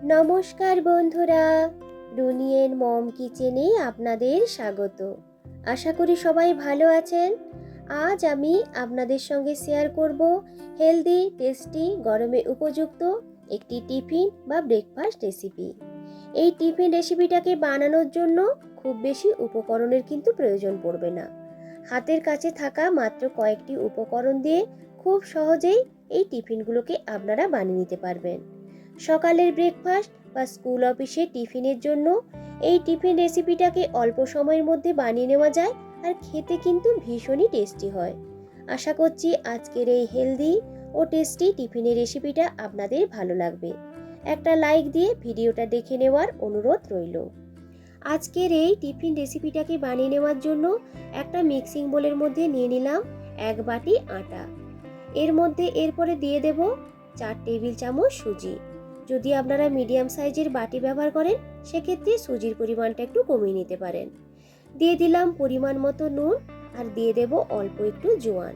নমস্কার বন্ধুরা, রুনিয়ের মম কিচেনে আপনাদের স্বাগত। আশা করি সবাই ভালো আছেন। আজ আমি আপনাদের সঙ্গে শেয়ার করব হেলদি, টেস্টি, গরমে উপযুক্ত একটি টিফিন বা ব্রেকফাস্ট রেসিপি। এই টিফিন রেসিপিটাকে বানানোর জন্য খুব বেশি উপকরণের কিন্তু প্রয়োজন পড়বে না। হাতের কাছে থাকা মাত্র কয়েকটি উপকরণ দিয়ে খুব সহজেই এই টিফিনগুলোকে আপনারা বানিয়ে নিতে পারবেন। সকালের ব্রেকফাস্ট বা স্কুল অফিসে টিফিনের জন্য এই টিফিন রেসিপিটাকে অল্প সময়ের মধ্যে বানিয়ে নেওয়া যায় আর খেতে কিন্তু ভীষণই টেস্টি হয়। আশা করছি আজকের এই হেলদি ও টেস্টি টিফিনের রেসিপিটা আপনাদের ভালো লাগবে। একটা লাইক দিয়ে ভিডিওটা দেখে নেওয়ার অনুরোধ রইল। আজকের এই টিফিন রেসিপিটাকে বানিয়ে নেওয়ার জন্য একটা মিক্সিং বোলের মধ্যে নিয়ে নিলাম 1 বাটি আটা। এর মধ্যে এরপরে দিয়ে দেব 4 টেবিল চামচ সুজি। যদি আপনারা মিডিয়াম সাইজের বাটি ব্যবহার করেন সেক্ষেত্রে সুজির পরিমাণটা একটু কমিয়ে নিতে পারেন। দিয়ে দিলাম পরিমাণ মতো নুন আর দিয়ে দেব অল্প একটু জোয়ান।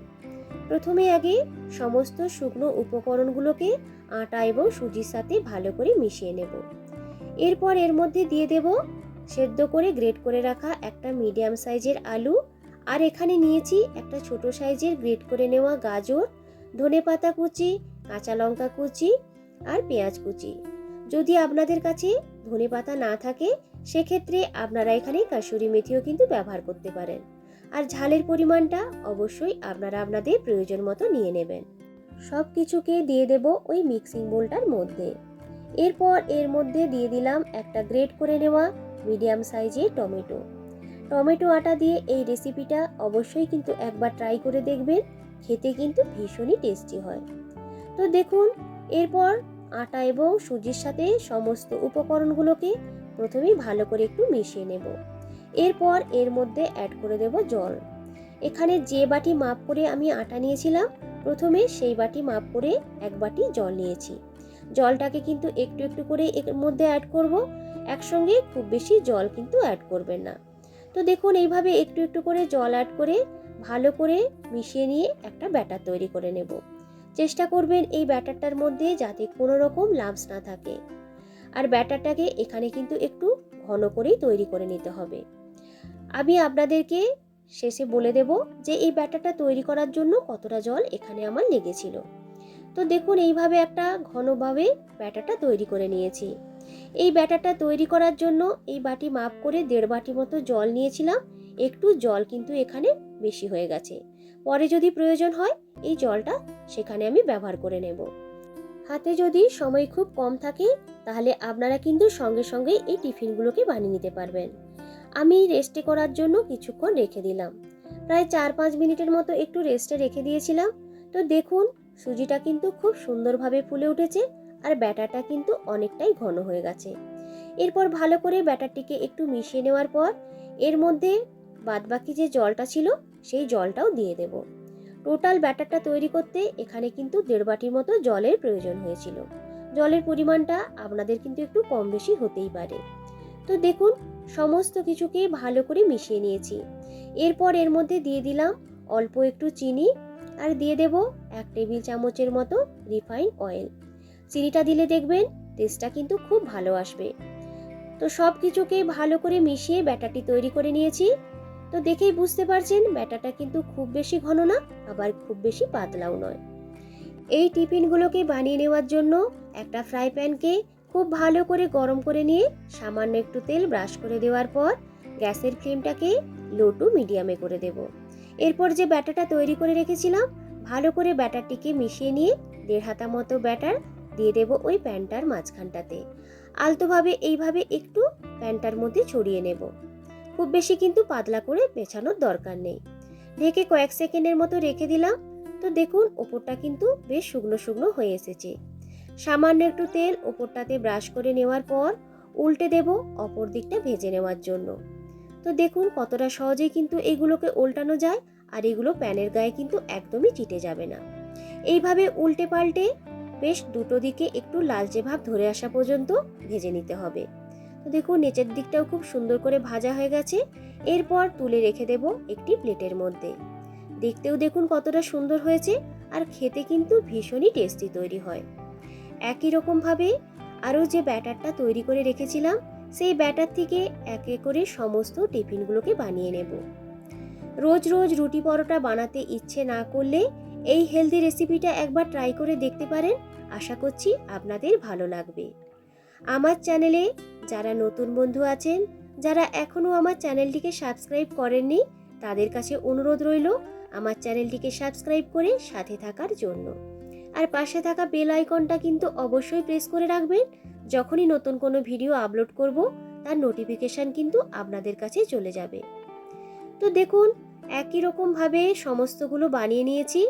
প্রথমে আগে সমস্ত শুকনো উপকরণগুলোকে আটা এবং সুজির সাথে ভালো করে মিশিয়ে নেব। এরপর এর মধ্যে দিয়ে দেব সেদ্ধ করে গ্রেট করে রাখা একটা মিডিয়াম সাইজের আলু, আর এখানে নিয়েছি একটা ছোট সাইজের গ্রেট করে নেওয়া গাজর, ধনেপাতা কুচি, কাঁচা লঙ্কা কুচি আর পেঁয়াজ কুচি। যদি আপনাদের কাছে ধনেপাতা না থাকে সেক্ষেত্রে আপনারা এখানে কাসুরি মেথিও কিন্তু ব্যবহার করতে পারেন। আর ঝালের পরিমাণটা অবশ্যই আপনারা আপনাদের প্রয়োজন মতো নিয়ে নেবেন। সব কিছুকে দিয়ে দেব ওই মিক্সিং বোলটার মধ্যে। এরপর এর মধ্যে দিয়ে দিলাম একটা গ্রেট করে নেওয়া মিডিয়াম সাইজের টমেটো আটা দিয়ে এই রেসিপিটা অবশ্যই কিন্তু একবার ট্রাই করে দেখবেন, খেতে কিন্তু ভীষণই টেস্টি হয়। তো দেখুন, এরপর আটা এবং সুজির সাথে সমস্ত উপকরণগুলোকে প্রথমেই ভালো করে একটু মিশিয়ে নেব। এরপর এর মধ্যে অ্যাড করে দেব জল। এখানে যে বাটি মাপ করে আমি আটা নিয়েছিলাম, প্রথমে সেই বাটি মাপ করে 1 বাটি জল নিয়েছি। জলটাকে কিন্তু একটু একটু করে এর মধ্যে অ্যাড করব, একসঙ্গে খুব বেশি জল কিন্তু অ্যাড করবেন না। তো দেখুন, এইভাবে একটু একটু করে জল অ্যাড করে ভালো করে মিশিয়ে নিয়ে একটা ব্যাটার তৈরি করে নেব। চেষ্টা করবেন এই ব্যাটারটার মধ্যে যাতে কোনো রকম লাম্পস না থাকে। আর ব্যাটারটাকে এখানে কিন্তু একটু ঘন করেই তৈরি করে নিতে হবে। আমি আপনাদেরকে শেষে বলে দেব যে এই ব্যাটারটা তৈরি করার জন্য কতটা জল এখানে আমার লেগেছিল। তো দেখুন, এইভাবে একটা ঘনভাবে ব্যাটারটা তৈরি করে নিয়েছি। এই ব্যাটারটা তৈরি করার জন্য এই বাটি মাপ করে 1.5 বাটি মতো জল নিয়েছিলাম। একটু জল কিন্তু এখানে বেশি হয়ে গেছে। পরে যদি প্রয়োজন হয় এই জলটা সেখানে আমি ব্যবহার করে নেব। হাতে যদি সময় খুব কম থাকে তাহলে আপনারা কিন্তু সঙ্গে সঙ্গে এই টিফিনগুলোকে বানিয়ে নিতে পারবেন। আমি রেস্টে করার জন্য কিছুক্ষণ রেখে দিলাম। প্রায় 4-5 মিনিটের মতো একটু রেস্টে রেখে দিয়েছিলাম। তো দেখুন, সুজিটা কিন্তু খুব সুন্দরভাবে ফুলে উঠেছে আর ব্যাটারটা কিন্তু অনেকটাই ঘন হয়ে গেছে। এরপর ভালো করে ব্যাটারটিকে একটু মিশিয়ে নেওয়ার পর এর মধ্যে বাদবাকি যে জলটা ছিল সেই জলটাও দিয়ে দেব। টোটাল ব্যাটারটা তৈরি করতে এখানে কিন্তু 1.5 বাটির মতো জলের প্রয়োজন হয়েছিল। জলের পরিমাণটা আপনাদের কিন্তু একটু কম বেশি হতেই পারে। তো দেখুন, সমস্ত কিছুকে ভালো করে মিশিয়ে নিয়েছি। এরপর এর মধ্যে দিয়ে দিলাম অল্প একটু চিনি আর দিয়ে দেব 1 টেবিল চামচের মতো রিফাইন্ড অয়েল। চিনিটা দিলে দেখবেন টেস্টটা কিন্তু খুব ভালো আসবে। তো সব কিছুকে ভালো করে মিশিয়ে ব্যাটারটি তৈরি করে নিয়েছি। তো দেখেই বুঝতে পারছেন ব্যাটারটা কিন্তু খুব বেশি ঘন না, আবার খুব বেশি পাতলাও নয়। এই টিফিনগুলোকে বানিয়ে নেওয়ার জন্য একটা ফ্রাই প্যানকে খুব ভালো করে গরম করে নিয়ে সামান্য একটু তেল ব্রাশ করে দেওয়ার পর গ্যাসের ফ্লেমটাকে লো টু মিডিয়ামে করে দেব। এরপর যে ব্যাটারটা তৈরি করে রেখেছিলাম ভালো করে ব্যাটারটিকে মিশিয়ে নিয়ে 1.5 হাতা মতো ব্যাটার দিয়ে দেব ওই প্যানটার মাঝখানটাতে। আলতোভাবে এইভাবে একটু প্যানটার মধ্যে ছড়িয়ে নেব। খুব বেশি কিন্তু পাতলা করে পেঁচানোর দরকার নেই। ঢেকে কয়েক সেকেন্ডের মতো রেখে দিলাম। তো দেখুন, ওপরটা কিন্তু বেশ শুকনো শুকনো হয়ে এসেছে। সামান্য একটু তেল ওপরটাতে ব্রাশ করে নেওয়ার পর উল্টে দেব অপর দিকটা ভেজে নেওয়ার জন্য। তো দেখুন কতটা সহজেই কিন্তু এগুলোকে উল্টানো যায়, আর এগুলো প্যানের গায়ে কিন্তু একদমই চিটে যাবে না। এইভাবে উল্টে পাল্টে বেশ দুটো দিকে একটু লালচে ভাব ধরে আসা পর্যন্ত ভেজে নিতে হবে। তো দেখুন, নিচের দিকটাও খুব সুন্দর করে ভাজা হয়ে গেছে। এরপর তুলে রেখে দেব একটি প্লেটের মধ্যে। দেখতেও দেখুন কতটা সুন্দর হয়েছে, আর খেতে কিন্তু ভীষণই টেস্টি তৈরি হয়। একই রকম ভাবে আরও যে ব্যাটারটা তৈরি করে রেখেছিলাম সেই ব্যাটার থেকে একে করে সমস্ত টিফিনগুলোকে বানিয়ে নেব। রোজ রোজ রুটি পরোটা বানাতে ইচ্ছে না করলে এই হেলদি রেসিপিটা একবার ট্রাই করে দেখতে পারেন। আশা করছি আপনাদের ভালো লাগবে। আমার চ্যানেলে যারা নতুন বন্ধু আছেন, যারা এখনও আমার চ্যানেলটিকে সাবস্ক্রাইব করেননি, তাদের কাছে অনুরোধ রইল আমার চ্যানেলটিকে সাবস্ক্রাইব করে সাথে থাকার জন্য। আর পাশে থাকা বেল আইকনটা কিন্তু অবশ্যই প্রেস করে রাখবেন। যখনই নতুন কোনো ভিডিও আপলোড করব তার নোটিফিকেশান কিন্তু আপনাদের কাছে চলে যাবে। তো দেখুন, একই রকমভাবে সমস্তগুলো বানিয়ে নিয়েছি।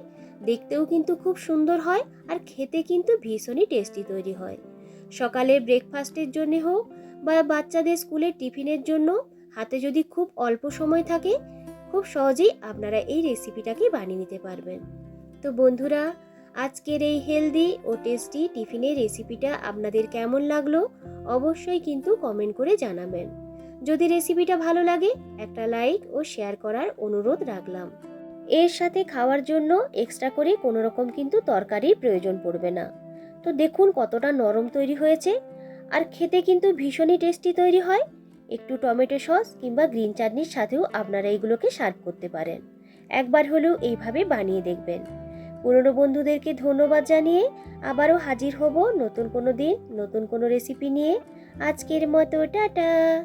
দেখতেও কিন্তু খুব সুন্দর হয় আর খেতে কিন্তু ভীষণই টেস্টি তৈরি হয়। সকালে ব্রেকফাস্টের জন্য হোক বা বাচ্চাদের স্কুলের টিফিনের জন্য হাতে যদি খুব অল্প সময় থাকে, খুব সহজেই আপনারা এই রেসিপিটাকে বানিয়ে নিতে পারবেন। তো বন্ধুরা, আজকের এই হেলদি ও টেস্টি টিফিনের রেসিপিটা আপনাদের কেমন লাগলো অবশ্যই কিন্তু কমেন্ট করে জানাবেন। যদি রেসিপিটা ভালো লাগে একটা লাইক ও শেয়ার করার অনুরোধ রাখলাম। এর সাথে খাওয়ার জন্য এক্সট্রা করে কোনো রকম কিন্তু তরকারির প্রয়োজন পড়বে না। তো দেখুন কতটা নরম তৈরি হয়েছে আর খেতে কিন্তু ভীষণই টেস্টি তৈরি হয়। একটু টমেটো সস কিংবা গ্রিন চাটনির সাথেও আপনারা এগুলোকে সার্ভ করতে পারেন। একবার হলেও এইভাবে বানিয়ে দেখবেন। পুরনো বন্ধুদেরকে ধন্যবাদ জানিয়ে আবারও হাজির হব নতুন কোনো দিন নতুন কোনো রেসিপি নিয়ে। আজকের মতো টাটা।